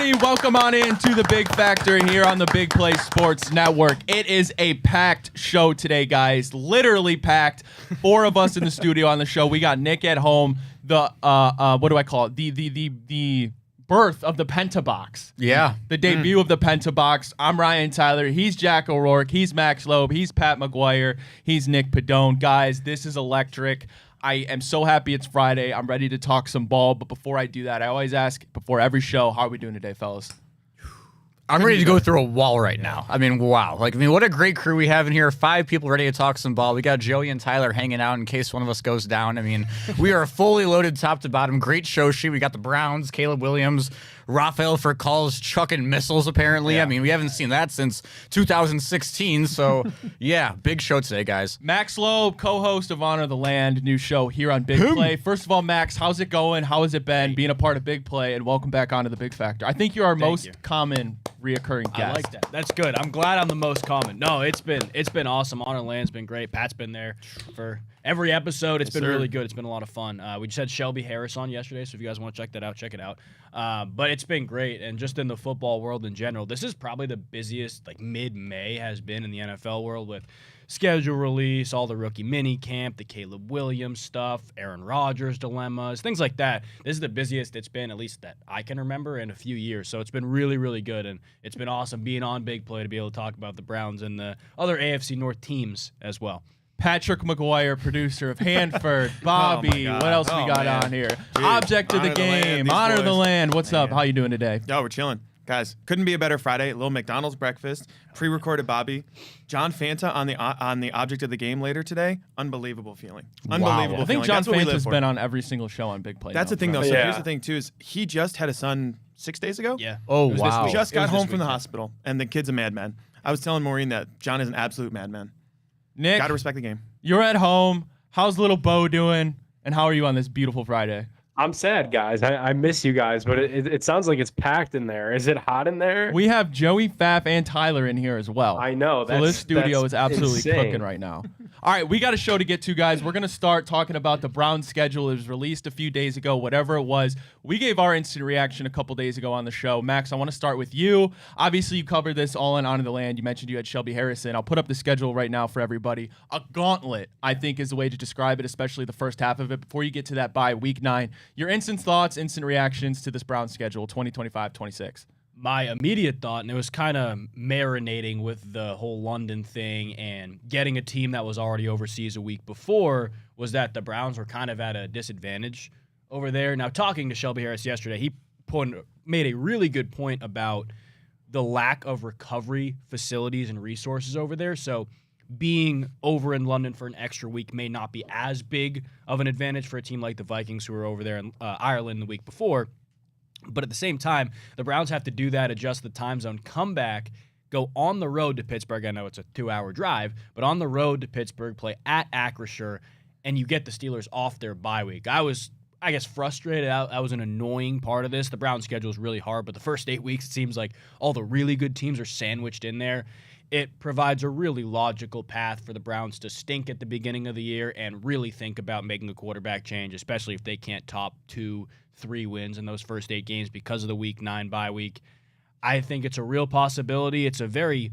everybody. Welcome on in to the Big Factor here on the Big Play Sports Network. It is a packed show today, guys. Literally packed. 4 of us in the studio on the show. We got Nick at home. The what do I call it? The birth of the Pentabox. Yeah. The debut of the Pentabox. I'm Ryan Tyler. He's Jack O'Rourke. He's Max Loeb. He's Pat McGuire. He's Nick Padone. Guys, this is electric. I am so happy it's Friday. I'm ready to talk some ball. But before I do that, I always ask before every show, how are we doing today, fellas? I'm ready to go through a wall right now. I mean, wow. What a great crew we have in here. 5 people ready to talk some ball. We got Joey and Tyler hanging out in case one of us goes down. I mean, we are fully loaded top to bottom. Great show sheet. We got the Browns, Caleb Williams, Rafael Furcal's chucking missiles, apparently. Yeah. I mean, we haven't seen that since 2016. So, yeah, big show today, guys. Max Loeb, co-host of Honor the Land, new show here on Big Play. First of all, Max, how's it going? How has it been being a part of Big Play? And welcome back onto the Big Factor. I think you're our most common reoccurring guest. I like that. That's good. I'm glad I'm the most common. No, it's been awesome. Honor Land's been great. Pat's been there for every episode. It's been really good. It's been a lot of fun. We just had Shelby Harris on yesterday, so if you guys want to check that out, check it out. But it's been great, and just in the football world in general, this is probably the busiest mid-May has been in the NFL world with schedule release, all the rookie mini camp, the Caleb Williams stuff, Aaron Rodgers dilemmas, things like that. This is the busiest it's been, at least that I can remember, in a few years. So it's been really, really good, and it's been awesome being on Big Play to be able to talk about the Browns and the other AFC North teams as well. Patrick McGuire, producer of Hanford, Bobby. What else we got on here? Dude, Object of the game, Honor the Land. What's up? How you doing today? Yo, we're chilling. Guys, couldn't be a better Friday. A little McDonald's breakfast, pre-recorded Bobby. John Fanta on the Object of the Game later today. Unbelievable feeling. Unbelievable I think feeling. John Fanta's been on every single show on Big Play. That's the thing, though. So here's the thing, too, is he just had a son 6 days ago. Yeah. Oh, wow. He just got home from the hospital, and the kid's a madman. I was telling Maureen that John is an absolute madman. Nick, gotta respect the game. You're at home. How's little Bo doing? And how are you on this beautiful Friday? I'm sad, guys. I miss you guys, but it sounds like it's packed in there. Is it hot in there? We have Joey, Faf, and Tyler in here as well. I know. So this studio is absolutely insane. cooking right now. All right, we got a show to get to, guys. We're going to start talking about the Browns schedule. It was released a few days ago, whatever it was. We gave our instant reaction a couple days ago on the show. Max, I want to start with you. Obviously, you covered this all on Honor the Land. You mentioned you had Shelby Harrison. I'll put up the schedule right now for everybody. A gauntlet, I think, is the way to describe it, especially the first half of it. Before you get to that bye, Week 9, your instant thoughts, instant reactions to this Browns schedule, 2025-26. My immediate thought, and it was kind of marinating with the whole London thing and getting a team that was already overseas a week before, was that the Browns were kind of at a disadvantage over there. Now, talking to Shelby Harris yesterday, he made a really good point about the lack of recovery facilities and resources over there. So being over in London for an extra week may not be as big of an advantage for a team like the Vikings, who were over there in Ireland the week before. But at the same time, the Browns have to do that, adjust the time zone, come back, go on the road to Pittsburgh. I know it's a 2-hour drive, but on the road to Pittsburgh, play at Acrisure, and you get the Steelers off their bye week. I guess, frustrated. That was an annoying part of this. The Browns schedule is really hard, but the first 8 weeks, it seems like all the really good teams are sandwiched in there. It provides a really logical path for the Browns to stink at the beginning of the year and really think about making a quarterback change, especially if they can't top 2-3 wins in those first 8 games because of the Week 9 bye week. I think it's a real possibility. It's a very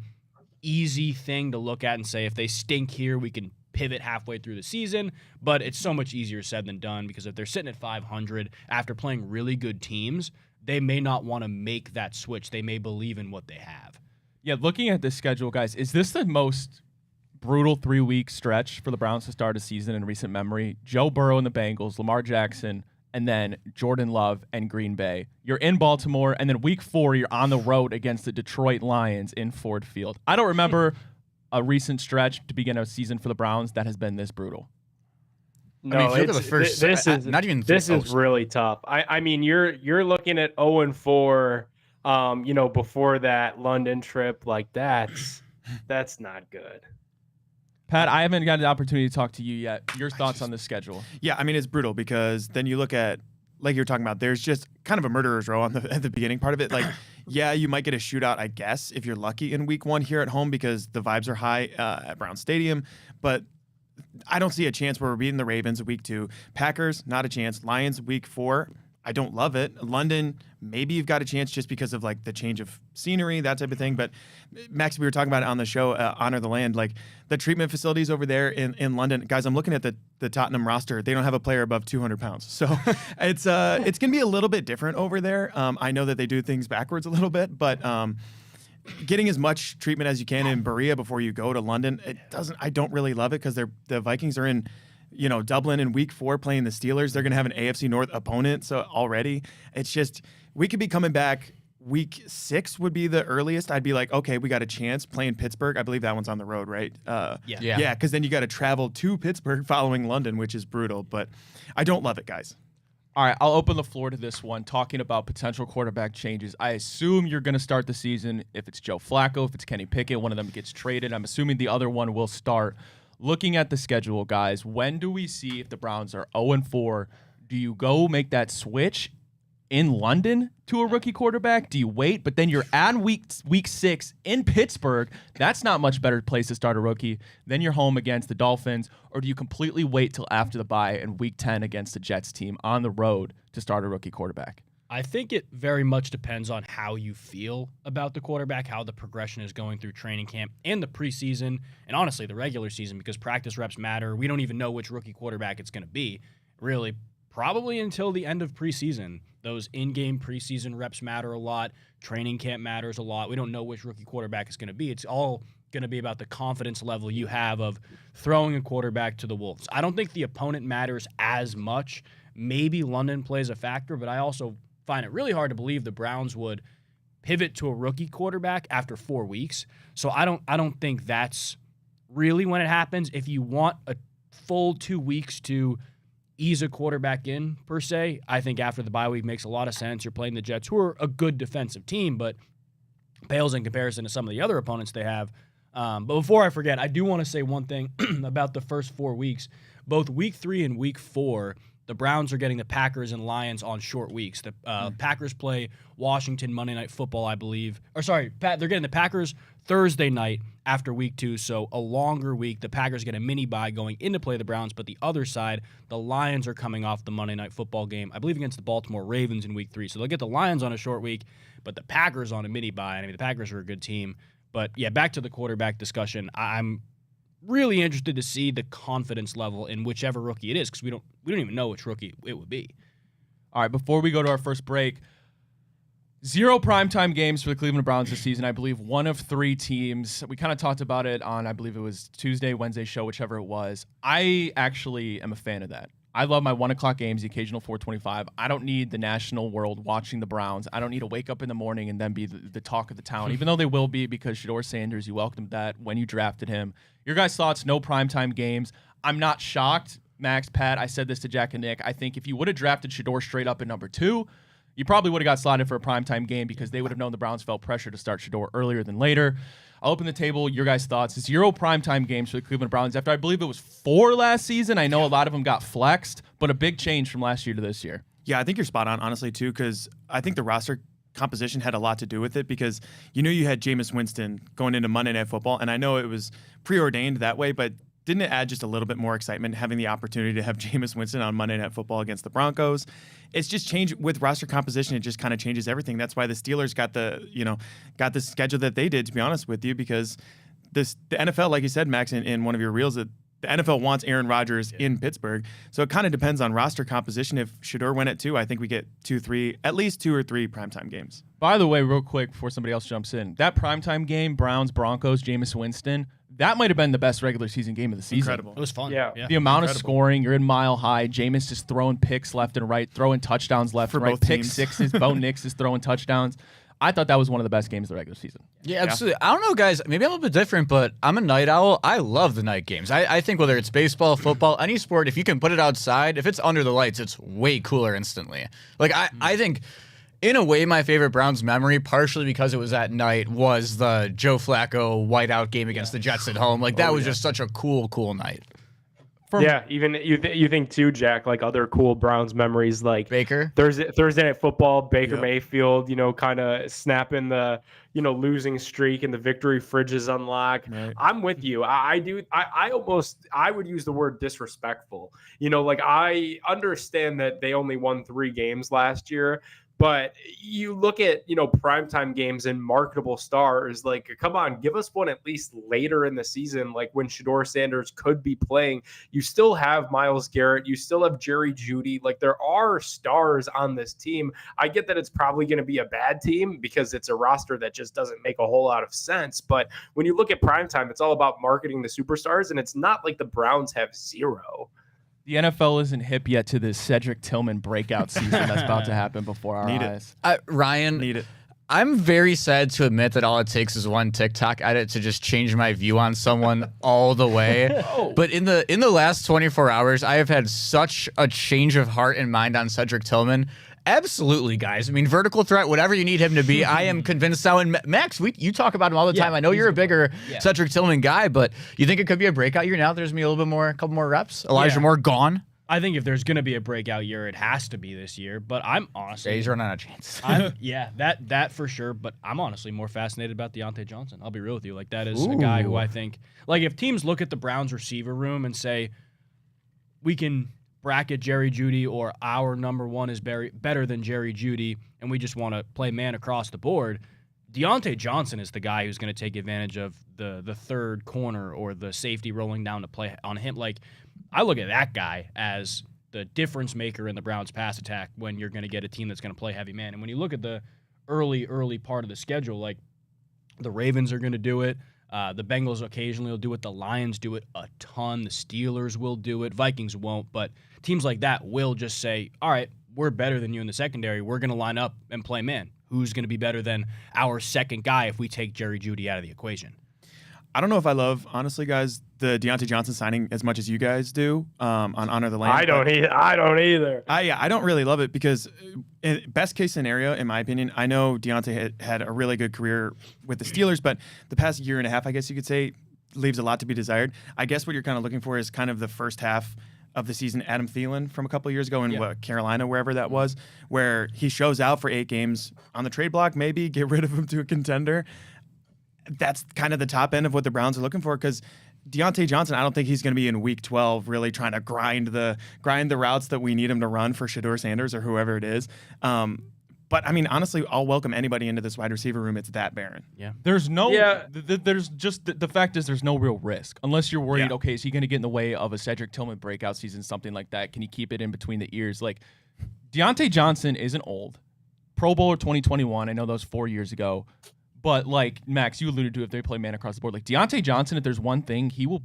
easy thing to look at and say, if they stink here, we can pivot halfway through the season, but it's so much easier said than done, because if they're sitting at 500 after playing really good teams, they may not want to make that switch. They may believe in what they have. Yeah, looking at this schedule, guys, is this the most brutal 3-week stretch for the Browns to start a season in recent memory? Joe Burrow and the Bengals, Lamar Jackson, and then Jordan Love and Green Bay. You're in Baltimore, and then Week 4, you're on the road against the Detroit Lions in Ford Field. I don't remember a recent stretch to begin a season for the Browns that has been this brutal. No, this is really tough. I mean, you're looking at 0-4. Before that London trip, that's not good. Pat, I haven't got an opportunity to talk to you yet. Your thoughts on this schedule? Yeah, I mean, it's brutal, because then you look at, like you're talking about, there's just kind of a murderer's row at the beginning part of it. Like, yeah, you might get a shootout, I guess, if you're lucky in Week 1 here at home, because the vibes are high at Brown Stadium. But I don't see a chance where we're beating the Ravens Week 2. Packers, not a chance. Lions Week 4. I don't love it. London, maybe you've got a chance just because of like the change of scenery, that type of thing. But Max, we were talking about it on the show, Honor the Land, like the treatment facilities over there in London. Guys, I'm looking at the Tottenham roster. They don't have a player above 200 pounds. So it's going to be a little bit different over there. I know that they do things backwards a little bit, but getting as much treatment as you can in Berea before you go to London, I don't really love it because the Vikings are in Dublin in week 4 playing the Steelers. They're going to have an AFC North opponent. So already it's just, we could be coming back week 6 would be the earliest. I'd be like, okay, we got a chance playing Pittsburgh. I believe that one's on the road, right? Yeah. Because then you got to travel to Pittsburgh following London, which is brutal. But I don't love it, guys. All right, I'll open the floor to this one, talking about potential quarterback changes. I assume you're going to start the season. If it's Joe Flacco, if it's Kenny Pickett, one of them gets traded. I'm assuming the other one will start. Looking at the schedule, guys, when do we see if the Browns are 0-4? Do you go make that switch in London to a rookie quarterback? Do you wait? But then you're at week 6 in Pittsburgh. That's not much better place to start a rookie. Then you're home against the Dolphins. Or do you completely wait till after the bye in week 10 against the Jets team on the road to start a rookie quarterback? I think it very much depends on how you feel about the quarterback, how the progression is going through training camp and the preseason, and honestly the regular season, because practice reps matter. We don't even know which rookie quarterback it's going to be, really, probably until the end of preseason. Those in-game preseason reps matter a lot. Training camp matters a lot. We don't know which rookie quarterback it's going to be. It's all going to be about the confidence level you have of throwing a quarterback to the Wolves. I don't think the opponent matters as much. Maybe London plays a factor, but I also find it really hard to believe the Browns would pivot to a rookie quarterback after 4 weeks. So I don't think that's really when it happens. If you want a full 2 weeks to ease a quarterback in, per se, I think after the bye week makes a lot of sense. You're playing the Jets, who are a good defensive team, but pales in comparison to some of the other opponents they have. But before I forget, I do want to say one thing about the first 4 weeks. Both week 3 and week 4, the Browns are getting the Packers and Lions on short weeks. The Packers play Washington Monday Night Football, I believe. They're getting the Packers Thursday night after week 2, so a longer week. The Packers get a mini bye going into play the Browns, but the other side, the Lions are coming off the Monday Night Football game, I believe against the Baltimore Ravens in week 3. So they'll get the Lions on a short week, but the Packers on a mini bye. I mean, the Packers are a good team. But yeah, back to the quarterback discussion. I'm really interested to see the confidence level in whichever rookie it is, because we don't even know which rookie it would be. All right, before we go to our first break, 0 primetime games for the Cleveland Browns this season. I believe 1 of 3 teams. We kind of talked about it on, I believe it was Tuesday, Wednesday show, whichever it was. I actually am a fan of that. I love my 1 o'clock games, the occasional 4:25. I don't need the national world watching the Browns. I don't need to wake up in the morning and then be the talk of the town, even though they will be, because Shedeur Sanders, you welcomed that when you drafted him. Your guys' thoughts, no primetime games. I'm not shocked, Max, Pat. I said this to Jack and Nick. I think if you would have drafted Shedeur straight up at number 2, you probably would have got slotted for a primetime game because they would have known the Browns felt pressure to start Shedeur earlier than later. I'll open the table. Your guys' thoughts. 0 primetime games for the Cleveland Browns after I believe it was 4 last season. I know a lot of them got flexed, but a big change from last year to this year. Yeah, I think you're spot on, honestly, too, because I think the roster composition had a lot to do with it because you had Jameis Winston going into Monday Night Football, and I know it was preordained that way, but didn't it add just a little bit more excitement having the opportunity to have Jameis Winston on Monday Night Football against the Broncos? It's just changed with roster composition. It just kind of changes everything. That's why the Steelers got the schedule that they did, to be honest with you, because the NFL, like you said, Max, in one of your reels, that the NFL wants Aaron Rodgers in Pittsburgh. So it kind of depends on roster composition. If Shedeur went at 2, I think we get at least 2 or 3 primetime games. By the way, real quick before somebody else jumps in, that primetime game, Browns, Broncos, Jameis Winston, that might have been the best regular season game of the season. Incredible. It was fun. Yeah. The amount of scoring, you're in Mile High. Jameis is throwing picks left and right, throwing touchdowns left For and right. both Pick teams. sixes. Bo Nix is throwing touchdowns. I thought that was one of the best games of the regular season. Yeah, absolutely. I don't know, guys. Maybe I'm a little bit different, but I'm a night owl. I love the night games. I think whether it's baseball, football, any sport, if you can put it outside, if it's under the lights, it's way cooler instantly. Like, I think, in a way, my favorite Browns memory, partially because it was at night, was the Joe Flacco whiteout game against the Jets at home. Like, that was just such a cool night. Even you think too, Jack, like other cool Browns memories, like Baker. Thursday Night Football, Baker Yep. Mayfield, kind of snapping the losing streak and the victory fridges unlock. Right. I'm with you. I would use the word disrespectful. Like I understand that they only won 3 games last year. But you look at, primetime games and marketable stars, like, come on, give us one at least later in the season, like when Shedeur Sanders could be playing. You still have Myles Garrett. You still have Jerry Jeudy. Like, there are stars on this team. I get that it's probably going to be a bad team because it's a roster that just doesn't make a whole lot of sense. But when you look at primetime, it's all about marketing the superstars, and it's not like the Browns have 0. The NFL isn't hip yet to this Cedric Tillman breakout season that's about to happen before our eyes. Ryan, Need it. I'm very sad to admit that all it takes is one TikTok edit to just change my view on someone all the way. But in the last 24 hours, I have had such a change of heart and mind on Cedric Tillman. Absolutely, guys. I mean, vertical threat, whatever you need him to be, I am convinced now. And Max, you talk about him all the time. I know you're a bigger Cedric Tillman guy, but you think it could be a breakout year now? There's going to be a little bit more, a couple more reps. Elijah Moore gone. I think if there's going to be a breakout year, it has to be this year. But I'm honestly, He's running out of chance. that for sure. But I'm honestly more fascinated about Deontay Johnson. I'll be real with you. Like, that is a guy who I think, like, if teams look at the Browns receiver room and say, we can bracket Jerry Jeudy, or our number one is better than Jerry Jeudy, and we just want to play man across the board, Deontay Johnson is the guy who's going to take advantage of the third corner or the safety rolling down to play on him. Like, I look at that guy as the difference maker in the Browns pass attack when you're going to get a team that's going to play heavy man. And when you look at the early part of the schedule, like, the Ravens are going to do it. The Bengals occasionally will do it. The Lions do it a ton. The Steelers will do it. Vikings won't, but teams like that will just say, all right, we're better than you in the secondary. We're going to line up and play man. Who's going to be better than our second guy if we take Jerry Jeudy out of the equation? I don't know if I love, honestly, guys, the Deontay Johnson signing as much as you guys do on Honor the Lamb. I don't either. I don't really love it because best case scenario, in my opinion, I know Deontay had a really good career with the Steelers, but the past year and a half, I guess you could say, leaves a lot to be desired. I guess what you're kind of looking for is kind of the first half of the season Adam Thielen from a couple of years ago in Carolina, wherever that was, where he shows out for 8 games on the trade block, maybe get rid of him to a contender. That's kind of the top end of what the Browns are looking for, because Deontay Johnson, I don't think he's going to be in week 12 really trying to grind the routes that we need him to run for Shedeur Sanders or whoever it is. But I mean, honestly, I'll welcome anybody into this wide receiver room. It's that barren. Yeah. There's no, there's just, the fact is there's no real risk. Unless you're worried, okay, is he going to get in the way of a Cedric Tillman breakout season, something like that? Can he keep it in between the ears? Like, Deontay Johnson isn't old. Pro Bowler 2021, I know that was 4 years ago. But like, Max, you alluded to, if they play man across the board, like Deontay Johnson, if there's one thing, he will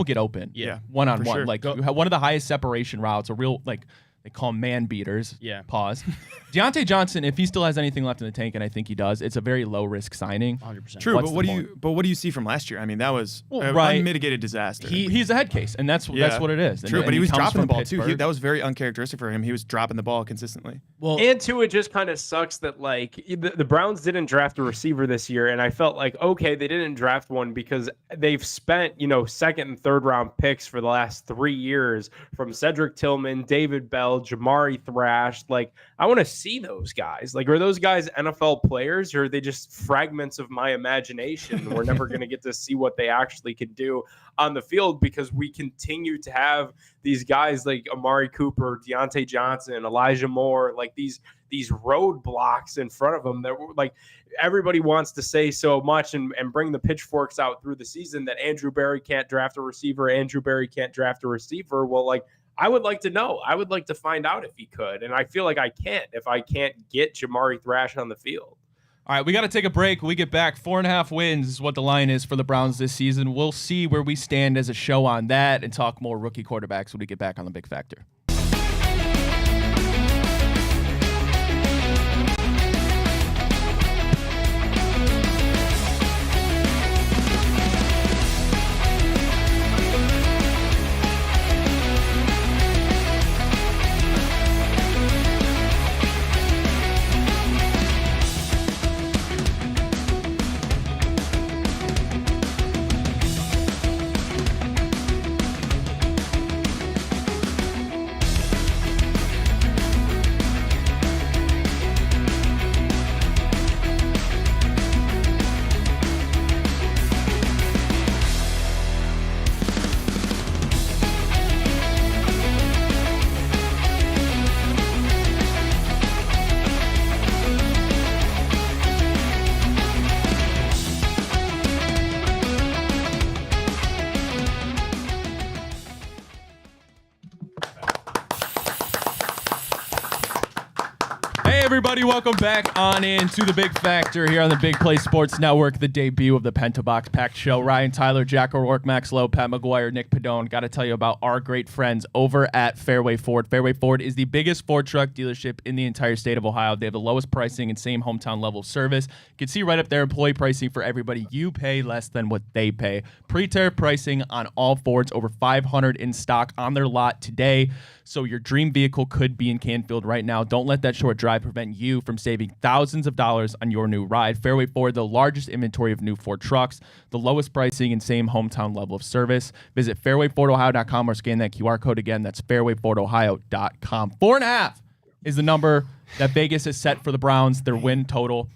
get open. Yeah. One-on-one. Sure. Like, you have one of the highest separation routes, a real, like, they call them man beaters. Yeah. Pause. Deontay Johnson, if he still has anything left in the tank, and I think he does, it's a very low risk signing. 100%. True, What's but what the do you see from last year? I mean, that was an right. unmitigated disaster. He's a head case, and that's what it is. True, And but he was comes dropping the from ball too. Pittsburgh. That was very uncharacteristic for him. He was dropping the ball consistently. Well, And two, it just kind of sucks that like the Browns didn't draft a receiver this year, and I felt like, okay, they didn't draft one because they've spent second and third round picks for the last 3 years from Cedric Tillman, David Bell, Jamari Thrash. Like, I want to see those guys. Like, are those guys NFL players, or are they just fragments of my imagination? We're never going to get to see what they actually can do on the field because we continue to have these guys like Amari Cooper, Deontay Johnson, Elijah Moore, like these roadblocks in front of them that like everybody wants to say so much and bring the pitchforks out through the season that Andrew Berry can't draft a receiver. Well, like, I would like to know. I would like to find out if he could. And I feel like I can't if I can't get Jamari Thrash on the field. All right, we got to take a break. When we get back, 4.5 wins is what the line is for the Browns this season. We'll see where we stand as a show on that and talk more rookie quarterbacks when we get back on the Big Factor. everybody? Welcome back on into the Big Factor here on the Big Play Sports Network, the debut of the Pentabox Packed Show. Ryan Tyler, Jack O'Rourke, Max Lowe, Pat McGuire, Nick Padone. Got to tell you about our great friends over at Fairway Ford. Fairway Ford is the biggest Ford truck dealership in the entire state of Ohio. They have the lowest pricing and same hometown level of service. You can see right up there employee pricing for everybody. You pay less than what they pay. Pre-tariff pricing on all Fords, over 500 in stock on their lot today. So your dream vehicle could be in Canfield right now. Don't let that short drive prevent you from saving thousands of dollars on your new ride. Fairway Ford, the largest inventory of new Ford trucks, the lowest pricing and same hometown level of service. Visit fairwayfordohio.com or scan that QR code again. That's fairwayfordohio.com. 4.5 is the number that Vegas has set for the Browns, their win total.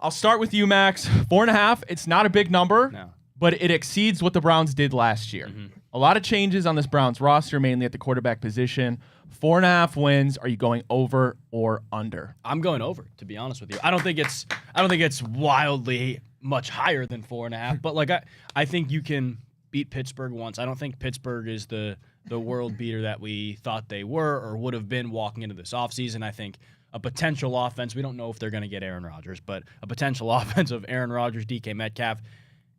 I'll start with you, Max. 4.5, it's not a big number, but it exceeds what the Browns did last year. A lot of changes on this Browns roster, mainly at the quarterback position. 4.5 wins. Are you going over or under? I'm going over, to be honest with you. I don't think it's wildly much higher than 4.5, but like I think you can beat Pittsburgh once. I don't think Pittsburgh is the world beater that we thought they were or would have been walking into this offseason. I think a potential offense, we don't know if they're going to get Aaron Rodgers, but a potential offense of Aaron Rodgers, DK Metcalf,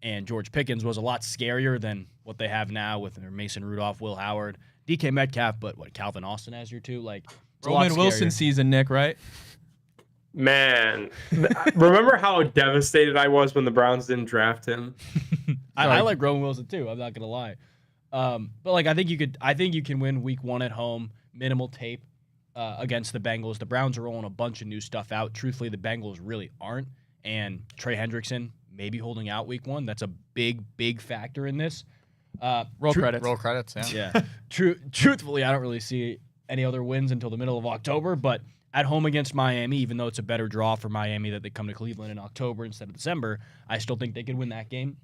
and George Pickens was a lot scarier than what they have now with their Mason Rudolph, Will Howard, DK Metcalf, but what, Calvin Austin as your two? Like, Roman Wilson season, Nick, right? Man, remember how devastated I was when the Browns didn't draft him? I like Roman Wilson too. I'm not gonna lie, but like I think you can win week 1 at home, minimal tape against the Bengals. The Browns are rolling a bunch of new stuff out. Truthfully, the Bengals really aren't, and Trey Hendrickson maybe holding out week 1. That's a big factor in this. Roll credits. Yeah. Truthfully, I don't really see any other wins until the middle of October, but at home against Miami, even though it's a better draw for Miami that they come to Cleveland in October instead of December, I still think they could win that game.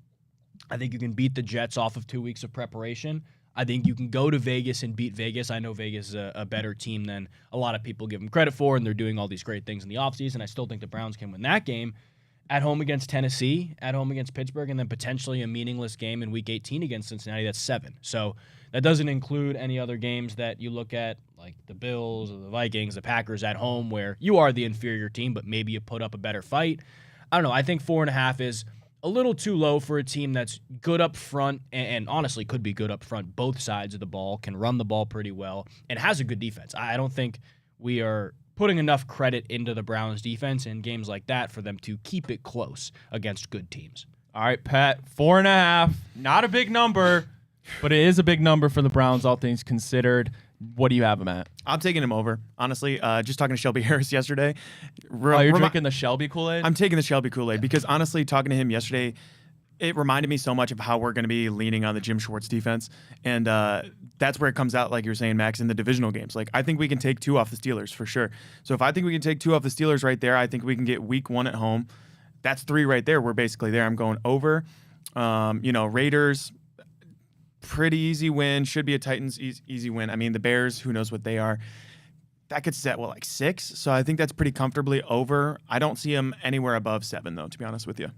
I think you can beat the Jets off of 2 weeks of preparation. I think you can go to Vegas and beat Vegas. I know Vegas is a better team than a lot of people give them credit for, and they're doing all these great things in the offseason. I still think the Browns can win that game. At home against Tennessee, at home against Pittsburgh, and then potentially a meaningless game in Week 18 against Cincinnati. That's 7. So that doesn't include any other games that you look at, like the Bills or the Vikings, the Packers at home, where you are the inferior team, but maybe you put up a better fight. I don't know. I think 4.5 is a little too low for a team that's good up front and honestly could be good up front. Both sides of the ball, can run the ball pretty well, and has a good defense. I don't think we are putting enough credit into the Browns defense in games like that for them to keep it close against good teams. All right, Pat, 4.5. Not a big number, but it is a big number for the Browns, all things considered. What do you have him at? I'm taking him over, honestly. Just talking to Shelby Harris yesterday. You're drinking the Shelby Kool-Aid? I'm taking the Shelby Kool-Aid because, honestly, talking to him yesterday, it reminded me so much of how we're going to be leaning on the Jim Schwartz defense. And that's where it comes out, like you're saying, Max, in the divisional games. Like, I think we can take 2 off the Steelers for sure. So if I think we can take 2 off the Steelers right there, I think we can get week 1 at home. That's 3 right there. We're basically there. I'm going over. Raiders, pretty easy win. Should be a Titans easy win. I mean, the Bears, who knows what they are. That could set, 6? So I think that's pretty comfortably over. I don't see them anywhere above 7, though, to be honest with you.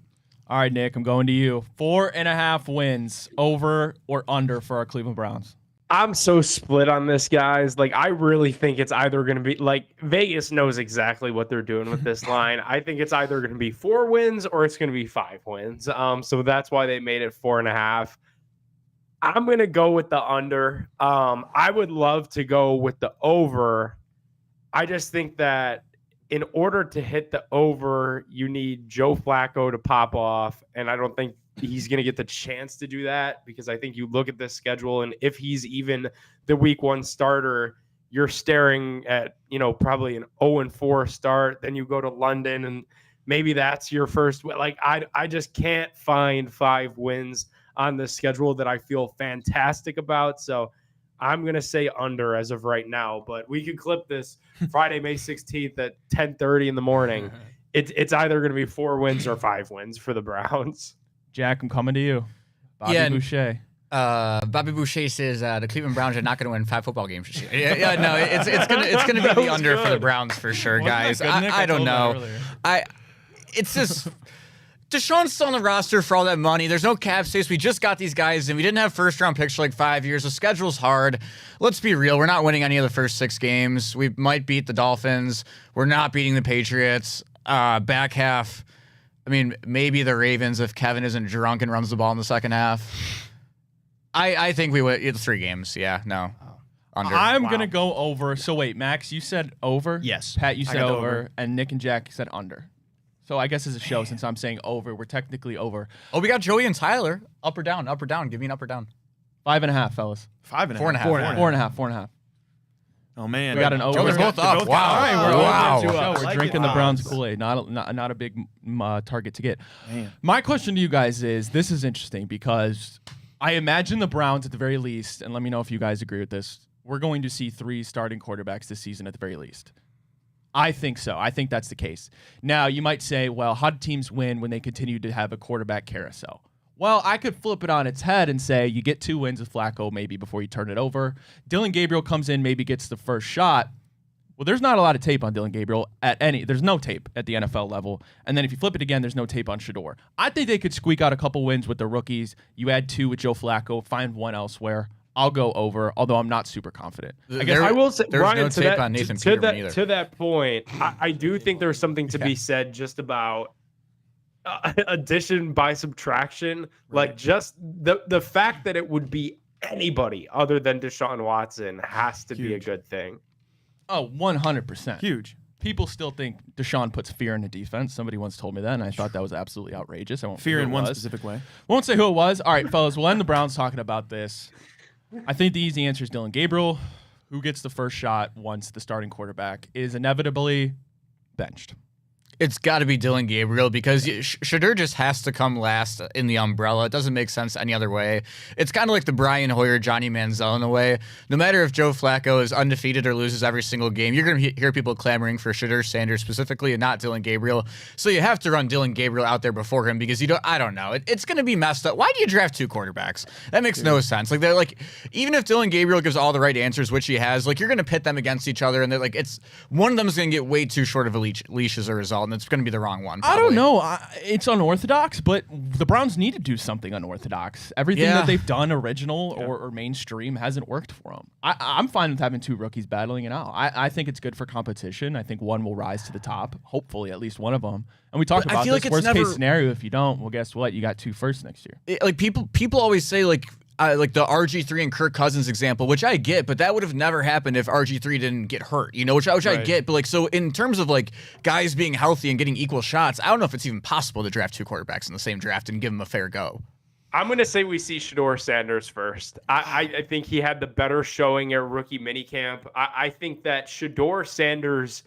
All right, Nick, I'm going to you. 4.5 wins, over or under for our Cleveland Browns? I'm so split on this, guys. Like, I really think it's either going to be, Vegas knows exactly what they're doing with this line. I think it's either going to be 4 wins or it's going to be 5 wins. So that's why they made it 4.5. I'm going to go with the under. I would love to go with the over. I just think that in order to hit the over, you need Joe Flacco to pop off, and I don't think he's going to get the chance to do that because I think you look at this schedule, and if he's even the week 1 starter, you're staring at, probably an 0-4 start. Then you go to London, and maybe that's your first win. I just can't find 5 wins on the schedule that I feel fantastic about. So I'm going to say under as of right now, but we could clip this Friday, May 16th at 10:30 in the morning. It's either going to be 4 wins or 5 wins for the Browns. Jack, I'm coming to you. Bobby Boucher. Bobby Boucher says the Cleveland Browns are not going to win 5 football games this year. No, it's gonna be the under for the Browns for sure, guys. I don't know. It's just Deshaun's still on the roster for all that money. There's no cap space. We just got these guys in. We didn't have first-round picks for like 5 years. The schedule's hard. Let's be real. We're not winning any of the first 6 games. We might beat the Dolphins. We're not beating the Patriots. Back half, I mean, maybe the Ravens if Kevin isn't drunk and runs the ball in the second half. I think we would. It's 3 games. Yeah, no. Under. I'm going to go over. So wait, Max, you said over? Yes. Pat, you I said got over. over. And Nick and Jack said under. So I guess as a show, since I'm saying over, we're technically over. Oh, we got Joey and Tyler. Up or down? Up or down? Give me an up or down. 5.5, fellas. 5.5. 4.5. 4.5. Oh man, We got an over. Joey's both up. Wow. All right, we're Wow. over. Wow. We're Like drinking it. the Browns Kool-Aid. Not a big target to get. Man. My question to you guys is, this is interesting because I imagine the Browns at the very least, and let me know if you guys agree with this, we're going to see 3 starting quarterbacks this season at the very least. I think so. I think that's the case. Now, you might say, well, how do teams win when they continue to have a quarterback carousel? Well, I could flip it on its head and say you get 2 wins with Flacco maybe before you turn it over. Dylan Gabriel comes in, maybe gets the first shot. Well, there's not a lot of tape on Dylan Gabriel there's no tape at the NFL level. And then if you flip it again, there's no tape on Shador. I think they could squeak out a couple wins with the rookies. You add 2 with Joe Flacco, find 1 elsewhere. I'll go over, although I'm not super confident. I guess I will say, there's Ryan, no to tape that, on Nathan to Peterman that, either. to that point, I do think there's something to be said just about addition by subtraction. Like just the fact that it would be anybody other than Deshaun Watson has to be a Huge. good thing. Oh, 100%. Huge. People still think Deshaun puts fear in the defense. Somebody once told me that, and I thought that was absolutely outrageous. I won't Fear say who in it one was. specific way. Won't say who it was. All right, fellas, we'll end the Browns talking about this. I think the easy answer is Dylan Gabriel, who gets the first shot once the starting quarterback is inevitably benched. It's got to be Dylan Gabriel because Shador just has to come last in the umbrella. It doesn't make sense any other way. It's kind of like the Brian Hoyer, Johnny Manziel in a way. No matter if Joe Flacco is undefeated or loses every single game, you're going to hear people clamoring for Shador Sanders specifically and not Dylan Gabriel. So you have to run Dylan Gabriel out there before him because I don't know. It's going to be messed up. Why do you draft 2 quarterbacks? That makes no sense. Like even if Dylan Gabriel gives all the right answers, which he has, like you're going to pit them against each other, and they're like one of them is going to get way too short of a leash as a result. And it's going to be the wrong one. I don't know. It's unorthodox, but the Browns need to do something unorthodox. Everything that they've done original or mainstream hasn't worked for them. I'm fine with having 2 rookies battling it out. I think it's good for competition. I think one will rise to the top, hopefully at least one of them. And we talked But I about feel this like it's worst case never- scenario. If you don't, well, guess what? You got 2 firsts next year. Like people always say like the RG3 and Kirk Cousins example, which I get, but that would have never happened if RG3 didn't get hurt, which I get. But like, so in terms of like guys being healthy and getting equal shots, I don't know if it's even possible to draft 2 quarterbacks in the same draft and give them a fair go. I'm going to say we see Shador Sanders first. I think he had the better showing at rookie minicamp. I think that Shador Sanders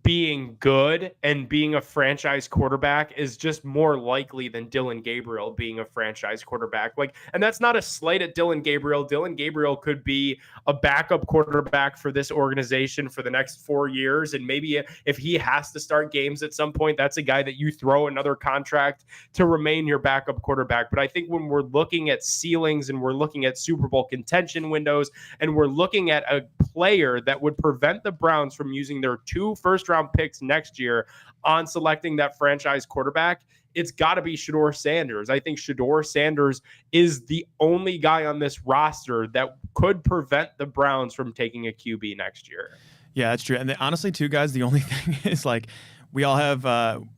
being good and being a franchise quarterback is just more likely than Dylan Gabriel being a franchise quarterback. And that's not a slight at Dylan Gabriel. Dylan Gabriel could be a backup quarterback for this organization for the next 4 years. And maybe if he has to start games at some point, that's a guy that you throw another contract to remain your backup quarterback. But I think when we're looking at ceilings and we're looking at Super Bowl contention windows and we're looking at a player that would prevent the Browns from using their 2 first-round picks next year on selecting that franchise quarterback, it's got to be Shador Sanders. I think Shador Sanders is the only guy on this roster that could prevent the Browns from taking a QB next year. Yeah, that's true. And honestly, too, guys, the only thing is like we all have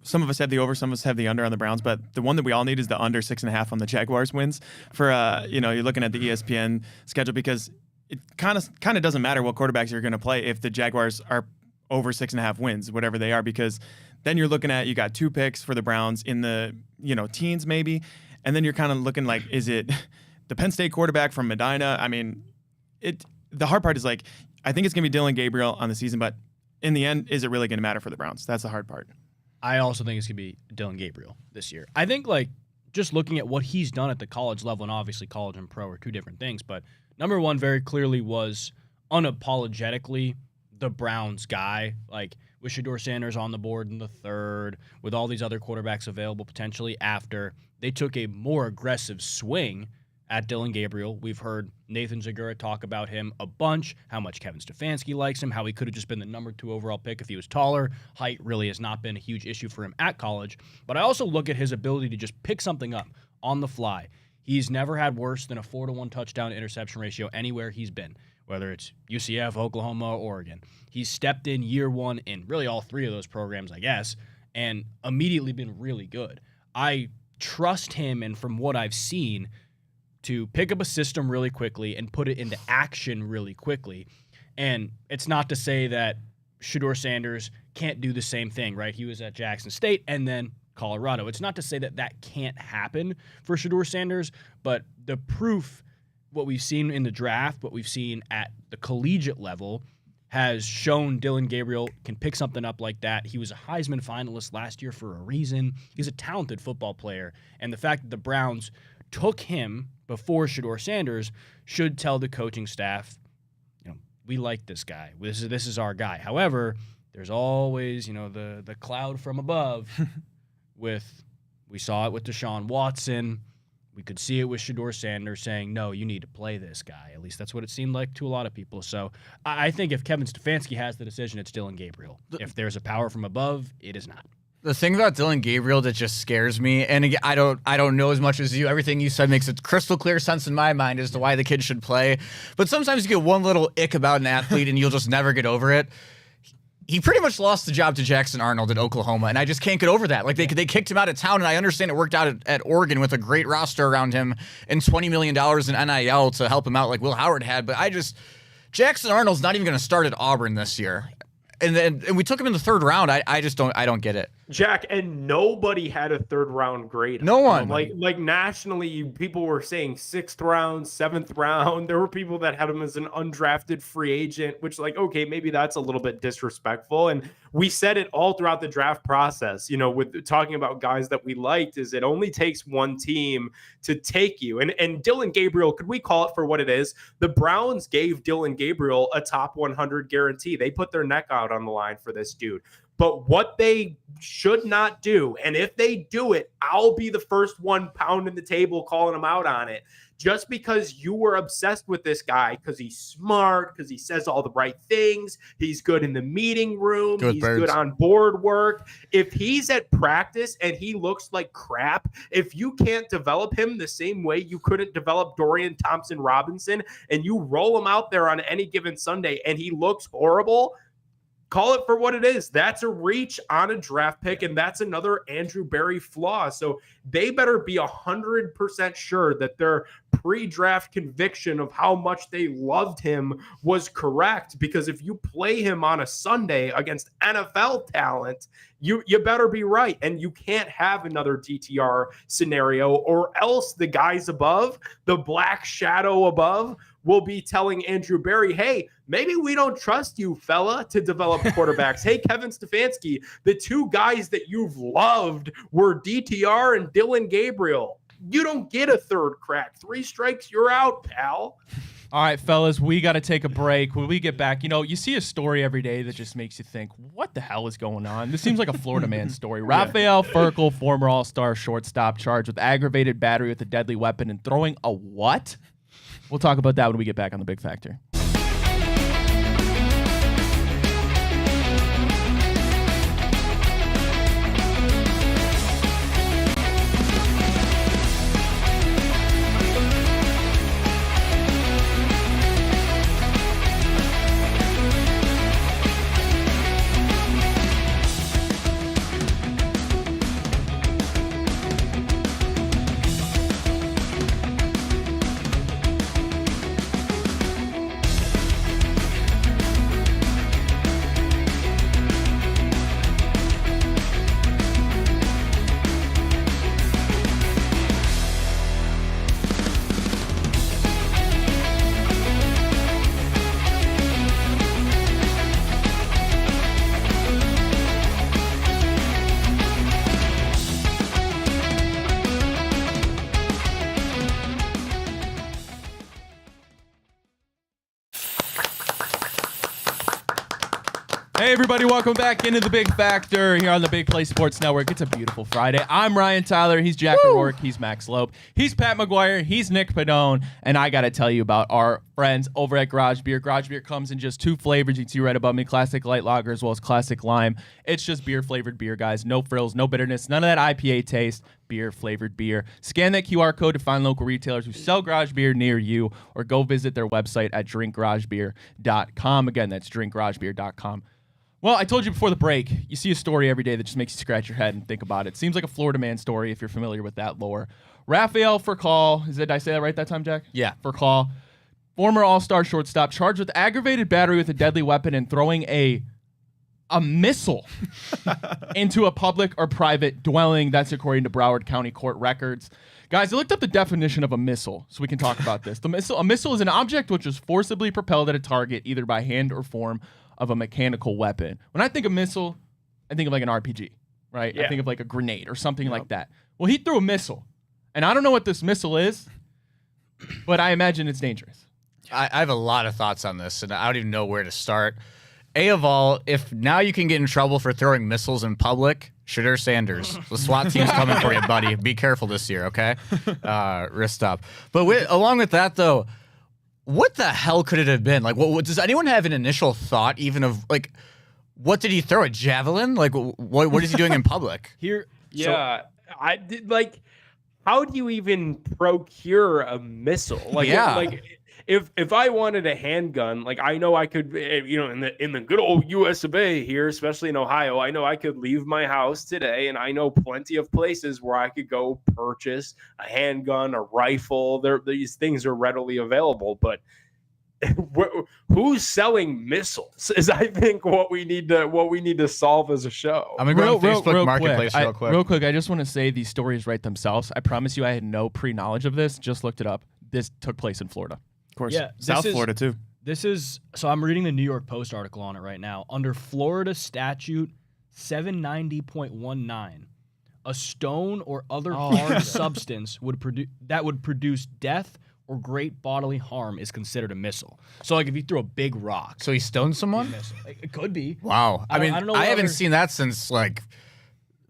some of us have the over, some of us have the under on the Browns, but the one that we all need is the under 6.5 on the Jaguars wins for you're looking at the ESPN schedule because it kind of doesn't matter what quarterbacks you're going to play if the Jaguars are over 6.5 wins, whatever they are, because then you're looking at you got 2 picks for the Browns in the teens maybe, and then you're kind of looking like, is it the Penn State quarterback from Medina? I mean, the hard part is like I think it's going to be Dylan Gabriel on the season, but in the end, is it really going to matter for the Browns? That's the hard part. I also think it's going to be Dylan Gabriel this year. I think just looking at what he's done at the college level, and obviously college and pro are 2 different things, but number one very clearly was unapologetically the Browns guy, with Shador Sanders on the board in the 3rd, with all these other quarterbacks available potentially after. They took a more aggressive swing at Dylan Gabriel. We've heard Nathan Zagura talk about him a bunch, how much Kevin Stefanski likes him, how he could have just been the number 2 overall pick if he was taller. Height really has not been a huge issue for him at college. But I also look at his ability to just pick something up on the fly. He's never had worse than a 4-to-1 touchdown to interception ratio anywhere he's been, whether it's UCF, Oklahoma, or Oregon. He's stepped in year one in really all 3 of those programs, I guess, and immediately been really good. I trust him, and from what I've seen, to pick up a system really quickly and put it into action really quickly. And it's not to say that Shedeur Sanders can't do the same thing, right? He was at Jackson State and then Colorado. It's not to say that that can't happen for Shedeur Sanders, but the proof, what we've seen in the draft, what we've seen at the collegiate level, has shown Dylan Gabriel can pick something up like that. He was a Heisman finalist last year for a reason. He's a talented football player. And the fact that the Browns took him before Shedeur Sanders should tell the coaching staff, we like this guy. This is our guy. However, there's always, the cloud from above we saw it with Deshaun Watson. We could see it with Shedeur Sanders saying, no, you need to play this guy. At least that's what it seemed like to a lot of people. So I think if Kevin Stefanski has the decision, it's Dylan Gabriel. If there's a power from above, it is not. The thing about Dylan Gabriel that just scares me, and again, I don't know as much as you. Everything you said makes a crystal clear sense in my mind as to why the kid should play. But sometimes you get one little ick about an athlete and you'll just never get over it. He pretty much lost the job to Jackson Arnold at Oklahoma, and I just can't get over that. Like, they kicked him out of town, and I understand it worked out at Oregon with a great roster around him and $20 million in NIL to help him out like Will Howard had. But Jackson Arnold's not even going to start at Auburn this year. And we took him in the 3rd round. I don't get it. Jack, and nobody had a 3rd round grade. No one. Like nationally, people were saying 6th round, 7th round. There were people that had him as an undrafted free agent, which, okay, maybe that's a little bit disrespectful. And we said it all throughout the draft process, with talking about guys that we liked, is it only takes one team to take you. And Dylan Gabriel, could we call it for what it is? The Browns gave Dylan Gabriel a top 100 guarantee. They put their neck out on the line for this dude. But what they should not do, and if they do it, I'll be the first one pounding the table, calling them out on it. Just because you were obsessed with this guy because he's smart, because he says all the right things, he's good in the meeting room, good on board work. If he's at practice and he looks like crap, if you can't develop him the same way you couldn't develop Dorian Thompson-Robinson, and you roll him out there on any given Sunday and he looks horrible, call it for what it is. That's a reach on a draft pick, and that's another Andrew Berry flaw. So they better be 100% sure that their pre-draft conviction of how much they loved him was correct, because if you play him on a Sunday against NFL talent, you better be right, and you can't have another DTR scenario, or else the guys above, the black shadow above, will be telling Andrew Berry, hey, maybe we don't trust you, fella, to develop quarterbacks. Hey, Kevin Stefanski, the 2 guys that you've loved were DTR and Dylan Gabriel. You don't get a 3rd crack. 3 strikes, you're out, pal. All right, fellas, we got to take a break. When we get back, you see a story every day that just makes you think, what the hell is going on? This seems like a Florida man story. Rafael Furcal, former All-Star shortstop, charged with aggravated battery with a deadly weapon and throwing a what? We'll talk about that when we get back on The Big Factor. Hey, everybody, welcome back into the Big Factor here on the Big Play Sports Network. It's a beautiful Friday. I'm Ryan Tyler. He's Jack O'Rourke. He's Max Loeb. He's Pat McGuire. He's Nick Padone. And I got to tell you about our friends over at Garage Beer. Garage Beer comes in just 2 flavors. You can see right above me, Classic Light Lager as well as Classic Lime. It's just beer-flavored beer, guys. No frills, no bitterness, none of that IPA taste. Beer-flavored beer. Scan that QR code to find local retailers who sell garage beer near you, or go visit their website at drinkgaragebeer.com. Again, that's drinkgaragebeer.com. Well, I told you before the break, you see a story every day that just makes you scratch your head and think about it. Seems like a Florida man story if you're familiar with that lore. Rafael Furcal, did I say that right that time, Jack? Yeah. Furcal, former All-Star shortstop, charged with aggravated battery with a deadly weapon and throwing a missile into a public or private dwelling. That's according to Broward County Court records. Guys, I looked up the definition of a missile so we can talk about this. A missile is an object which is forcibly propelled at a target either by hand or form of a mechanical weapon. When I think of missile, I think of like an RPG, right? Yeah. I think of like a grenade or something like that. Well, he threw a missile, and I don't know what this missile is, but I imagine it's dangerous. I have a lot of thoughts on this, and I don't even know where to start. A of all, if now you can get in trouble for throwing missiles in public, Shadur Sanders, the SWAT team's coming for you, buddy. Be careful this year, okay? Wrist up. But along with that, though, what the hell could it have been? Like, what does anyone have an initial thought even of, like, what did he throw, a javelin? Like, what is he doing in public? Yeah, I did, like, how do you even procure a missile? Like, if I wanted a handgun, like, I know I could, in the good old U.S. of A. here, especially in Ohio, I know I could leave my house today, and I know plenty of places where I could go purchase a handgun, a rifle. These things are readily available, but who's selling missiles is, I think, what we need to solve as a show. I'm gonna go on Facebook Marketplace real quick. Real quick, I just want to say these stories write themselves. I promise you, I had no pre-knowledge of this. Just looked it up. This took place in Florida. Of course. Yeah, South Florida, too. So I'm reading the New York Post article on it right now. Under Florida statute 790.19, a stone or other hard substance would produce death or great bodily harm is considered a missile. So, like, if you throw a big rock. So he stoned someone? It could be. Wow. I mean, don't know I haven't other- sene that since, like,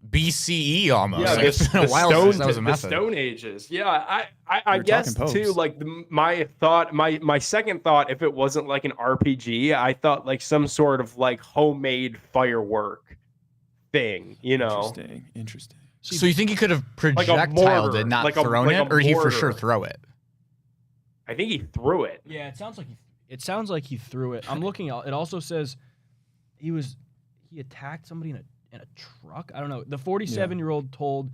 BCE almost. Yeah, Like, it's been a while since that was a the method. Stone Ages. Yeah, I were guess talking too. popes. Like my second thought, if it wasn't like an RPG, I thought like some sort of like homemade firework thing. Interesting. So you think he could have Like a projectiled mortar, it, not like a- thrown like a it, or did he for mortar. sure throw it? I think he threw it. Yeah, it sounds like he threw it. I'm looking at it. Also says he attacked somebody in a truck. I don't know. The 47-year-old told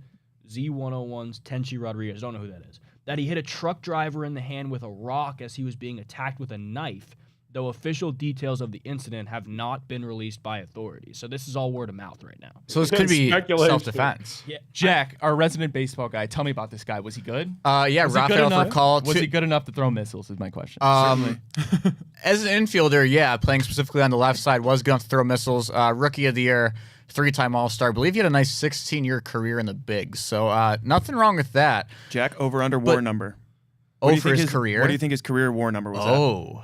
Z101's Tenchi Rodriguez, I don't know who that is, that he hit a truck driver in the hand with a rock as he was being attacked with a knife, though official details of the incident have not been released by authorities. So this is all word of mouth right now. So this could be Speculation. self-defense. Yeah, Jack, our resident baseball guy, tell me about this guy. Was he good? Yeah, Was he good Rafael enough? Furcal. Was he good enough to throw missiles is my question. As an infielder, yeah, playing specifically on the left side, was going to throw missiles. Rookie of the year, 3-time All-Star. I believe he had a nice 16-year career in the bigs. So nothing wrong with that. Jack, over under war number. Oh, What do you for think his career? What do you think his career war number was at? Oh,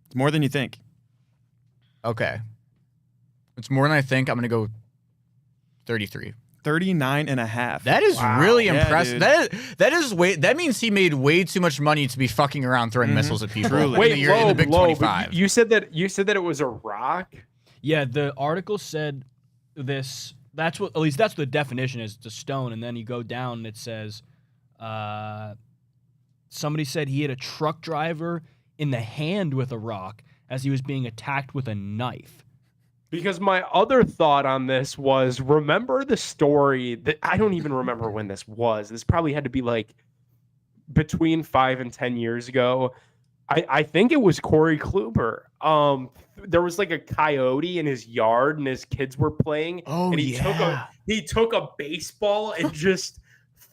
It's more than you think. okay. It's more than I think. I'm going to go 33. 39 and a half. That is really Yeah, impressive. dude. That means he made way too much money to be fucking around throwing missiles at people. Truly. in Wait, the year, in the Big Loeb, 25. you said that it was a rock. Yeah, the article said this. That's what, at least that's what the definition is. It's a stone, and then you go down and it says, somebody said he hit a truck driver in the hand with a rock as he was being attacked with a knife. Because my other thought on this was, remember the story that I don't even remember when this was. This probably had to be like between 5 and 10 years ago. I think it was Corey Kluber. There was like a coyote in his yard and his kids were playing. Oh, and he took a baseball and just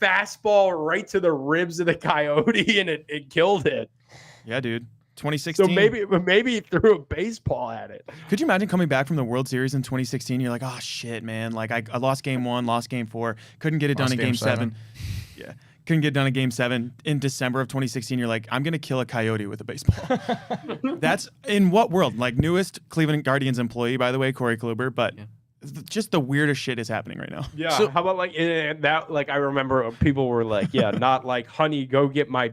fastball right to the ribs of the coyote, and it killed it. Yeah, dude. 2016. So maybe he threw a baseball at it. Could you imagine coming back from the World Series in 2016? You're like, oh shit, man. Like I lost game 1, lost game 4, couldn't get it done Lost in game game 7. Yeah. couldn't get done a game 7 in December of 2016. You're like, I'm gonna kill a coyote with a baseball. That's in what world? Like newest Cleveland Guardians employee, by the way, Corey Kluber, but. Just the weirdest shit is happening right now. Yeah. So, how about like that? Like I remember people were like, yeah, not like, honey, go get my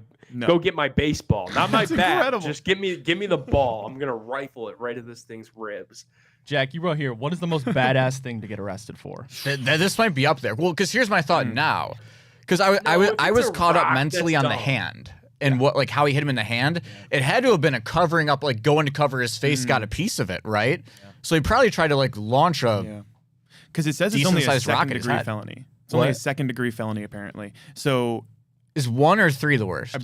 baseball, not my bat. Incredible. Just give me the ball. I'm gonna rifle it right at this thing's ribs. Jack, you wrote here, what is the most badass thing to get arrested for? This might be up there. Well, because here's my thought now. Because I was caught up mentally on the hand. And how he hit him in the hand. It had to have been a covering up, like going to cover his face, got a piece of it, right? Yeah. So he probably tried to like launch a because it says it's only a second-degree rocket felony. It's only a second-degree felony apparently. So is 1 or 3 the worst?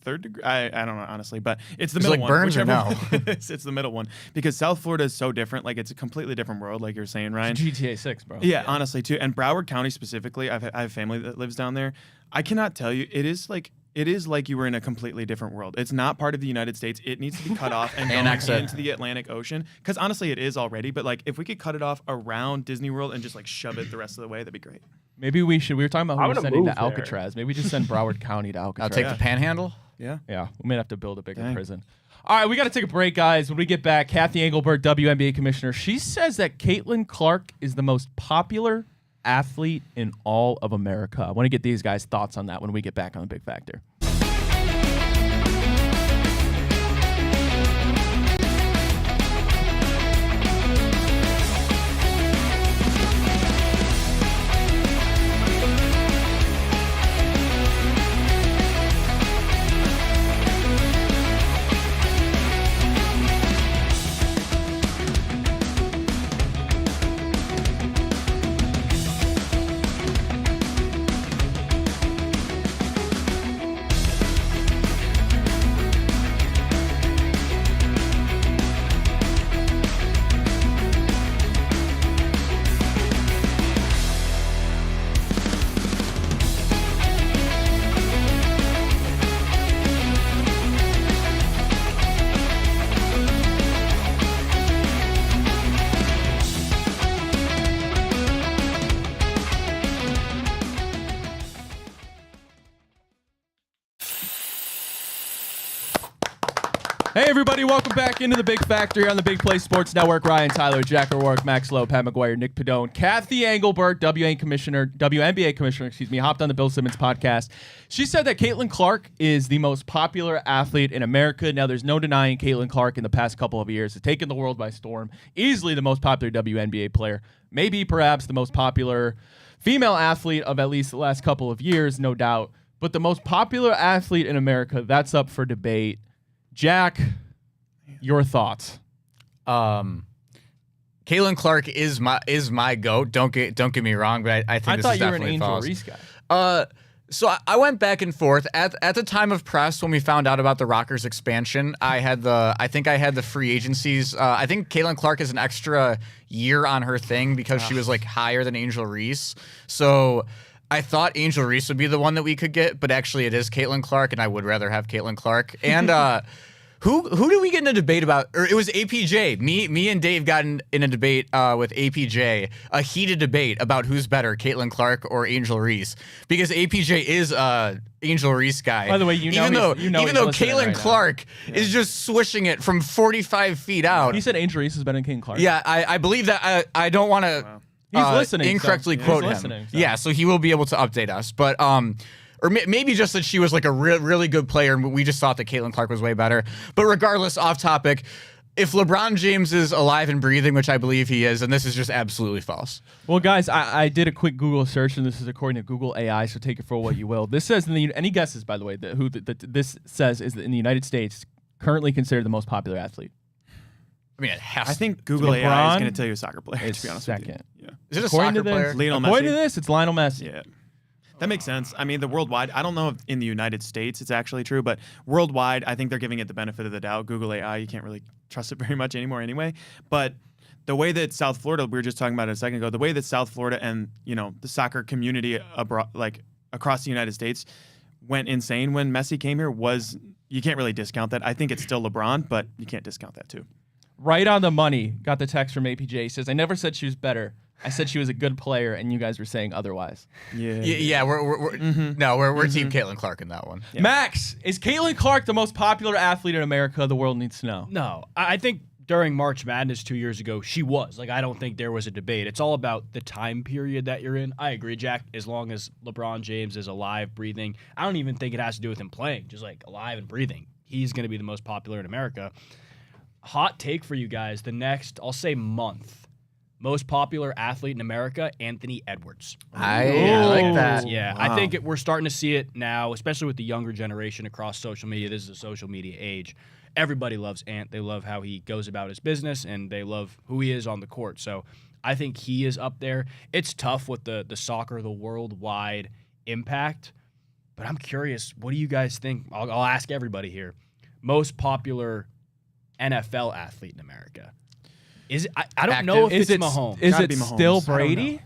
Third degree? I don't know honestly, but it's the middle like one. Burns or no? It's the middle one because South Florida is so different. Like it's a completely different world, like you're saying, Ryan. It's GTA 6, bro. Yeah, honestly too. And Broward County specifically, I have family that lives down there. I cannot tell you, it is like you were in a completely different world. It's not part of the United States. It needs to be cut off and go into the Atlantic Ocean. Because honestly, it is already. But like, if we could cut it off around Disney World and just like shove it the rest of the way, that'd be great. Maybe we should. We were talking about who we're sending to there. Alcatraz. Maybe we just send Broward County to Alcatraz. I'll take the Panhandle. Yeah. Yeah, we might have to build a bigger prison. All right, we got to take a break, guys. When we get back, Kathy Engelbert, WNBA commissioner, she says that Caitlin Clark is the most popular athlete in all of America. I want to get these guys' thoughts on that when we get back on the Big Factor. Hey, everybody, welcome back into the Big Factory on the Big Play Sports Network. Ryan Tyler, Jack O'Rourke, Max Lowe, Pat McGuire, Nick Padone, Kathy Engelbert, WNBA commissioner, hopped on the Bill Simmons podcast. She said that Caitlin Clark is the most popular athlete in America. Now, there's no denying Caitlin Clark in the past couple of years has taken the world by storm. Easily the most popular WNBA player. Maybe perhaps the most popular female athlete of at least the last couple of years, no doubt. But the most popular athlete in America, that's up for debate. Jack, your thoughts? Caitlin Clark is my GOAT. Don't get me wrong, but I think I this thought is you were an definitely Angel false. Reese guy. So I went back and forth at the time of press when we found out about the Rockers expansion. I think I had the free agencies. I think Caitlin Clark is an extra year on her thing because she was like higher than Angel Reese. So I thought Angel Reese would be the one that we could get, but actually it is Caitlin Clark, and I would rather have Caitlin Clark. And who did we get in a debate about? Or it was APJ. Me and Dave got in a debate with APJ, a heated debate about who's better, Caitlin Clark or Angel Reese, because APJ is Angel Reese guy. By the way, even though Caitlin Clark is just swishing it from 45 feet out. He said Angel Reese is better than Caitlin Clark. Yeah, I believe that. I don't want to. Wow. He's listening. Incorrectly quote him. So. Yeah, so he will be able to update us. But or maybe just that she was like a really good player, and we just thought that Caitlin Clark was way better. But regardless, off topic, if LeBron James is alive and breathing, which I believe he is, and this is just absolutely false. Well, guys, I did a quick Google search, and this is according to Google AI, so take it for what you will. This says, any guesses, by the way, this says is that in the United States, currently considered the most popular athlete? I mean, it has. I think Google AI is going to tell you a soccer player. To be honest with you. Yeah. Is it a According soccer to player? Lionel According Messi. to this, it's Lionel Messi. Yeah. That makes sense. I mean, the worldwide, I don't know if in the United States it's actually true, but worldwide, I think they're giving it the benefit of the doubt. Google AI, you can't really trust it very much anymore anyway. But the way that South Florida, we were just talking about it a second ago, the way that South Florida and, the soccer community abroad, like across the United States went insane when Messi came here you can't really discount that. I think it's still LeBron, but you can't discount that too. Right on the money. Got the text from APJ. He says, I never said she was better. I said she was a good player, and you guys were saying otherwise. Yeah, we're Team Caitlin Clark in that one. Yeah. Max, is Caitlin Clark the most popular athlete in America? The world needs to know. No, I think during March Madness 2 years ago, she was. Like, I don't think there was a debate. It's all about the time period that you're in. I agree, Jack. As long as LeBron James is alive, breathing, I don't even think it has to do with him playing. Just like alive and breathing, he's going to be the most popular in America. Hot take for you guys: the next, I'll say, month, most popular athlete in America, Anthony Edwards. I like that. Yeah, Wow. I think we're starting to see it now, especially with the younger generation across social media. This is a social media age. Everybody loves Ant. They love how he goes about his business, and they love who he is on the court. So I think he is up there. It's tough with the soccer, the worldwide impact, but I'm curious, what do you guys think? I'll ask everybody here. Most popular NFL athlete in America. Is it? I don't know if Is it's it Mahomes. Is Gotta it be Mahomes. still I don't Brady? know.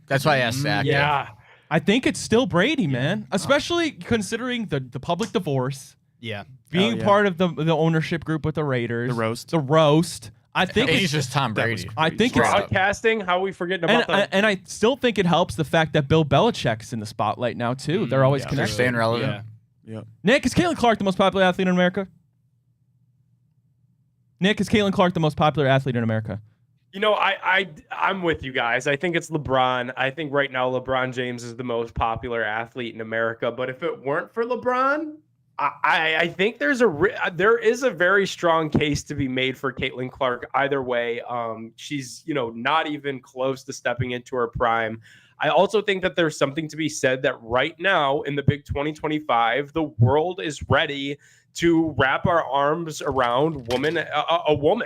That's why I asked Zach. Yeah. I think it's still Brady, man. Especially considering the public divorce, Yeah. being yeah. part of the ownership group with the Raiders, The roast. the roast. I think And he's it's just Tom That was Brady. I think it's Broadcasting, how are we forgetting about that? and I still think it helps the fact that Bill Belichick's in the spotlight now too. They're always Yeah. They're connected. staying relevant. Yeah. Nick, is Caitlin Clark the most popular athlete in America? Nick, is Caitlin Clark the most popular athlete in America? You know, I'm with you guys. I think it's LeBron. I think right now LeBron James is the most popular athlete in America. But if it weren't for LeBron, I think there is a very strong case to be made for Caitlin Clark. Either way, she's not even close to stepping into her prime. I also think that there's something to be said that right now in the Big 2025, the world is ready to wrap our arms around a woman,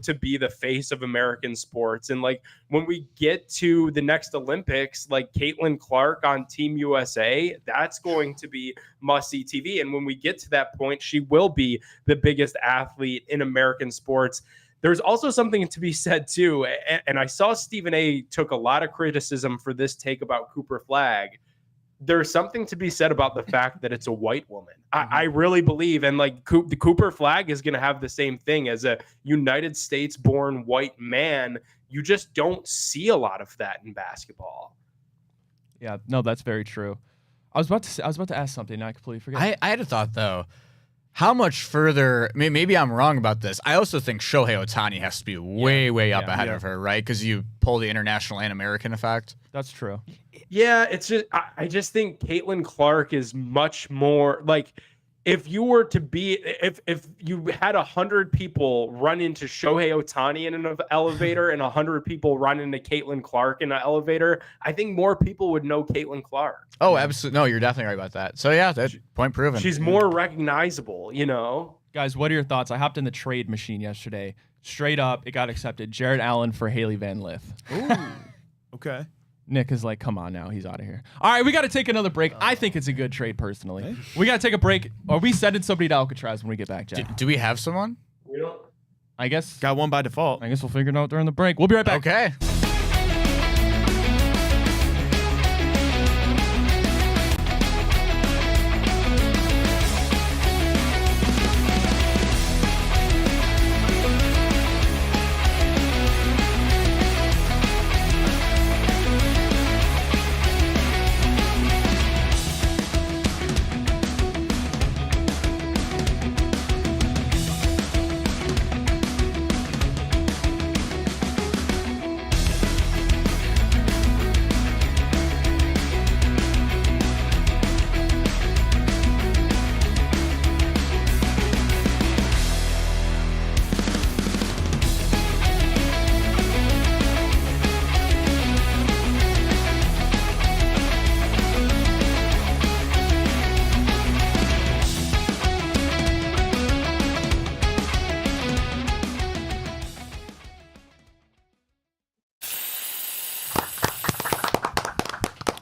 to be the face of American sports. And like when we get to the next Olympics, like Caitlin Clark on Team USA, that's going to be must-see TV. And when we get to that point, she will be the biggest athlete in American sports. There's also something to be said too, and I saw Stephen A. took a lot of criticism for this take about Cooper Flagg. There's something to be said about the fact that it's a white woman. I really believe, and like the Cooper Flagg is going to have the same thing as a United States-born white man. You just don't see a lot of that in basketball. Yeah, no, that's very true. I was about to ask something, and I completely forgot. I had a thought though. How much further? Maybe I'm wrong about this. I also think Shohei Ohtani has to be way up ahead of her, right? Because you pull the international and American effect. That's true. Yeah, it's just I just think Caitlin Clark is much more like if you were to be if you had 100 people run into Shohei Ohtani in an elevator and 100 people run into Caitlin Clark in an elevator, I think more people would know Caitlin Clark. Oh, absolutely. No, you're definitely right about that. So yeah, that point proven. She's more recognizable, Guys, what are your thoughts? I hopped in the trade machine yesterday. Straight up, it got accepted. Jared Allen for Haley Van Lith. Ooh. Okay. Nick is like, come on now. He's out of here. All right, we got to take another break. I think it's a good trade, personally. We got to take a break. Are we sending somebody to Alcatraz when we get back, Jack? Do we have someone? We don't. I guess Got one by default. we'll figure it out during the break. We'll be right back. Okay.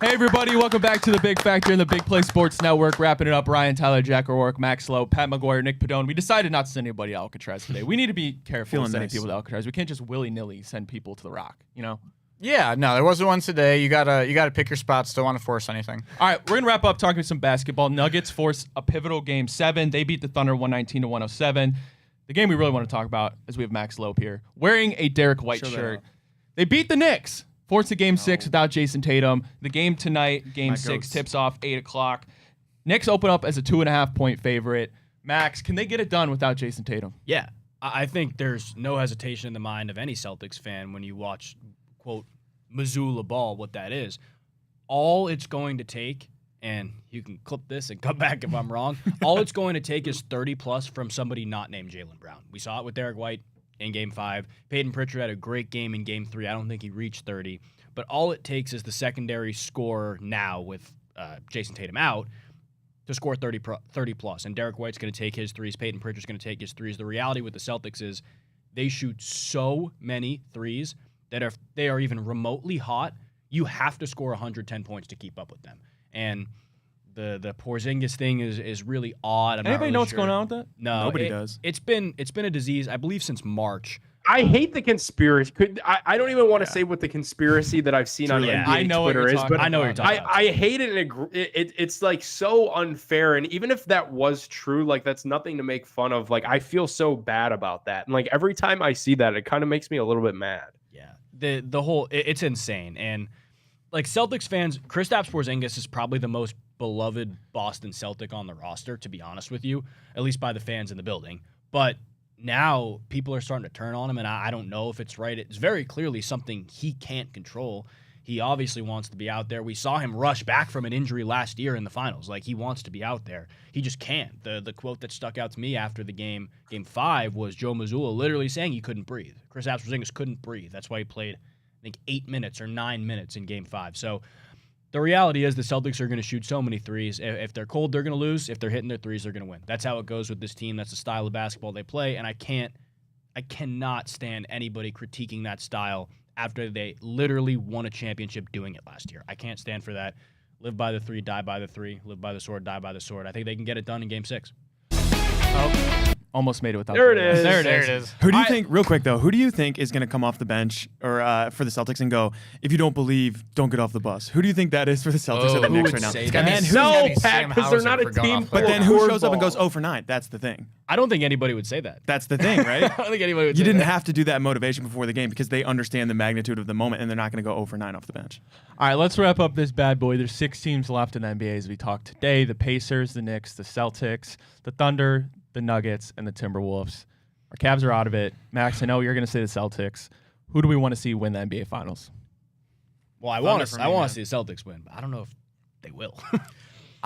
Hey, everybody. Welcome back to The Big Factor and the Big Play Sports Network. Wrapping it up. Ryan, Tyler, Jack O'Rourke, Max Lowe, Pat McGuire, Nick Padone. We decided not to send anybody to Alcatraz today. We need to be careful Feeling sending nice. people to Alcatraz. We can't just willy-nilly send people to the Rock, Yeah, no, there wasn't one today. You gotta pick your spots. Don't want to force anything. All right, we're going to wrap up talking some basketball. Nuggets force a pivotal Game 7. They beat the Thunder 119-107. The game we really want to talk about is we have Max Lowe here wearing a Derek White Show that shirt. off. They beat the Knicks Force a game 6 without Jason Tatum. The game tonight, game My 6, goats. tips off 8 o'clock. Knicks open up as a 2.5-point favorite. Max, can they get it done without Jason Tatum? Yeah, I think there's no hesitation in the mind of any Celtics fan when you watch, quote, Missoula ball, what that is. All it's going to take, and you can clip this and come back if I'm wrong, all it's going to take is 30-plus from somebody not named Jaylen Brown. We saw it with Derek White in Game 5. Peyton Pritchard had a great game in Game 3. I don't think he reached 30. But all it takes is the secondary scorer now with Jason Tatum out to score 30-plus. And Derek White's going to take his threes. Peyton Pritchard's going to take his threes. The reality with the Celtics is they shoot so many threes that if they are even remotely hot, you have to score 110 points to keep up with them. And the Porzingis thing is really odd. Anybody know what's going on with that? No, Nobody does. It's been a disease, I believe, since March. I hate the conspiracy. I don't even want to say what the conspiracy that I've seen on Yeah. NBA I know what Twitter you're is, talking but I know what you're talking about. I hate it, and it's like so unfair. And even if that was true, like that's nothing to make fun of. Like I feel so bad about that, and like every time I see that, it kind of makes me a little bit mad. Yeah, the whole it's insane. And like Celtics fans, Kristaps Porzingis is probably the most beloved Boston Celtic on the roster, to be honest with you, at least by the fans in the building. But now people are starting to turn on him, and I don't know if it's right. It's very clearly something he can't control. He obviously wants to be out there. We saw him rush back from an injury last year in the finals. Like, he wants to be out there. He just can't. The quote that stuck out to me after the game 5, was Joe Mazzulla literally saying he couldn't breathe. Kristaps Porzingis couldn't breathe. That's why he played, I think, 8 minutes or 9 minutes in game 5. So the reality is the Celtics are going to shoot so many threes. If they're cold, they're going to lose. If they're hitting their threes, they're going to win. That's how it goes with this team. That's the style of basketball they play, and I cannot stand anybody critiquing that style after they literally won a championship doing it last year. I can't stand for that. Live by the 3, die by the 3. Live by the sword, die by the sword. I think they can get it done in game 6. Oh, almost made it without. There it the- is. There it is. Who do you think, real quick though, who do you think is going to come off the bench or for the Celtics and go, if you don't believe, don't get off the bus? Who do you think that is for the Celtics or the Who Knicks would right now? say It's that? gotta be And Sam- who, it's gotta No, be Pat, Sam because they're Hauser not a for going team. off but the then bench. who shows up and Cornball. goes 0 for 9? That's the thing. I don't think anybody would say that. That's the thing, right? I don't think anybody would You say didn't that. have to do that motivation before the game because they understand the magnitude of the moment and they're not going to go 0 for 9 off the bench. All right, let's wrap up this bad boy. There's 6 teams left in the NBA as we talk today. The Pacers, the Knicks, the Celtics, the Thunder, the Nuggets, and the Timberwolves. Our Cavs are out of it. Max, I know you're going to say the Celtics. Who do we want to see win the NBA Finals? Well, I Thunder want for to me, man. see the Celtics win, but I don't know if they will.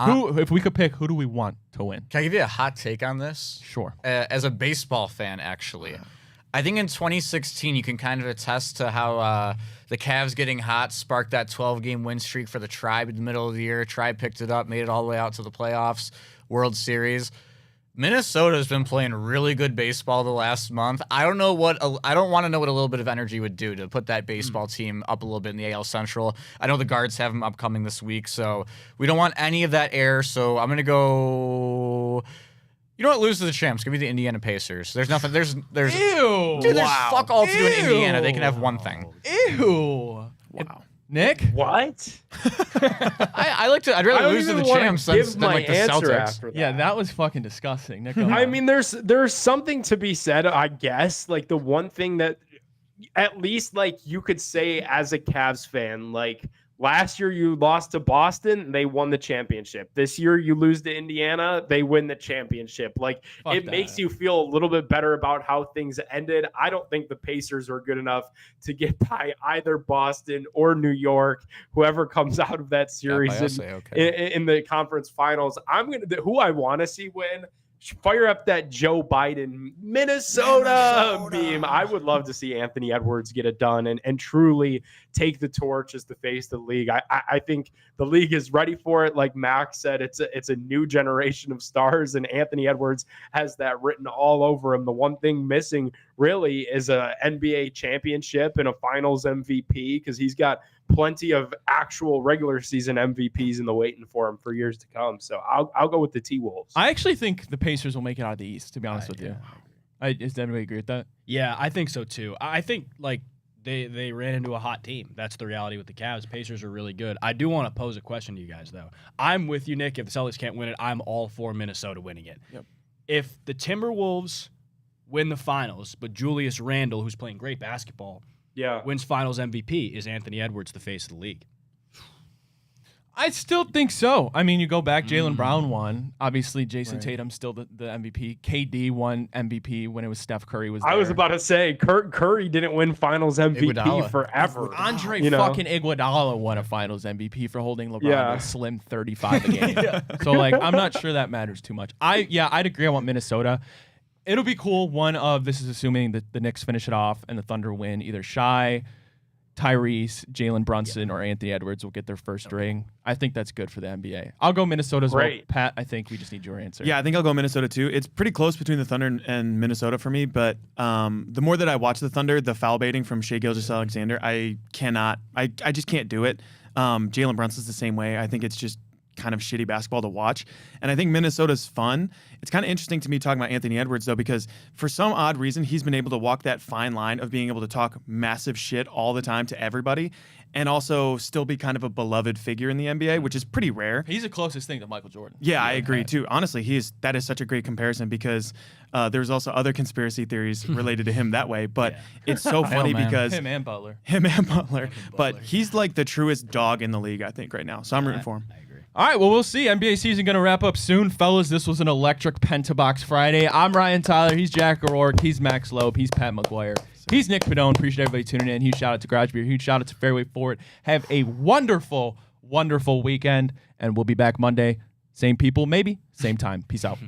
Who, if we could pick, who do we want to win? Can I give you a hot take on this? Sure. As a baseball fan, actually. I think in 2016, you can kind of attest to how the Cavs getting hot sparked that 12-game win streak for the Tribe in the middle of the year. Tribe picked it up, made it all the way out to the playoffs, World Series. Minnesota's been playing really good baseball the last month. I don't want to know what a little bit of energy would do to put that baseball team up a little bit in the AL Central. I know the Guards have them upcoming this week, so we don't want any of that air. So I'm gonna go. You know what? Lose to the champs. Give me the Indiana Pacers. There's nothing. There's. Ew. Dude, there's fuck all to do in Indiana. They can have one thing. Ew. Wow. Nick? What? I like to. I'd rather lose to the champs than like the Celtics. after that. Yeah, that was fucking disgusting. Nick, go I on. mean, there's something to be said, I guess. Like the one thing that at least like you could say as a Cavs fan, like last year you lost to Boston, they won the championship. This year you lose to Indiana, they win the championship. Like Fuck it that. makes you feel a little bit better about how things ended. I don't think the Pacers are good enough to get by either Boston or New York, whoever comes out of that series in the conference finals. Who I want to see win. Fire up that Joe Biden Minnesota meme. I would love to see Anthony Edwards get it done and truly take the torch as the face of the league. I think the league is ready for it. Like Max said, it's a new generation of stars, and Anthony Edwards has that written all over him. The one thing missing really is a NBA championship and a finals MVP because he's got plenty of actual regular season MVPs in the waiting for him for years to come. So I'll go with the T-Wolves. I actually think the Pacers will make it out of the East, to be honest with you. Does anybody agree with that? Yeah, I think so too. I think like they ran into a hot team. That's the reality with the Cavs. Pacers are really good. I do want to pose a question to you guys though. I'm with you, Nick. If the Celtics can't win it, I'm all for Minnesota winning it. Yep. If the Timberwolves win the finals, but Julius Randle, who's playing great basketball, Yeah. wins Finals MVP. Is Anthony Edwards the face of the league? I still think so. I mean, you go back, Jaylen Brown won. Obviously, Jason Tatum's still the MVP. KD won MVP when it was Steph Curry was there. I was about to say, Curry didn't win Finals MVP Iguodala. forever. Andre fucking Iguodala won a Finals MVP for holding LeBron to a slim 35 a game. So, like, I'm not sure that matters too much. I'd agree. I want Minnesota. It'll be cool. One of, this is assuming that the Knicks finish it off and the Thunder win. Either Shai, Tyrese, Jalen Brunson, or Anthony Edwards will get their first ring. I think that's good for the NBA. I'll go Minnesota as well. Pat, I think we just need your answer. Yeah, I think I'll go Minnesota too. It's pretty close between the Thunder and Minnesota for me, but the more that I watch the Thunder, the foul baiting from Shai Gilgeous-Alexander, I just can't do it. Jalen Brunson's the same way. I think it's just kind of shitty basketball to watch. And I think Minnesota's fun. It's kind of interesting to me talking about Anthony Edwards, though, because for some odd reason, he's been able to walk that fine line of being able to talk massive shit all the time to everybody and also still be kind of a beloved figure in the NBA, which is pretty rare. He's the closest thing to Michael Jordan. Yeah, I agree, too. Honestly, that is such a great comparison because there's also other conspiracy theories related to him that way. But it's so funny because Him and Butler. But he's like the truest dog in the league, I think, right now. So I'm rooting for him. All right, well, we'll see. NBA season going to wrap up soon. Fellas, this was an electric Pentabox Friday. I'm Ryan Tyler. He's Jack O'Rourke. He's Max Loeb. He's Pat McGuire. He's Nick Padone. Appreciate everybody tuning in. Huge shout out to Garage Beer. Huge shout out to Fairway Forward. Have a wonderful, wonderful weekend, and we'll be back Monday. Same people, maybe. Same time. Peace out.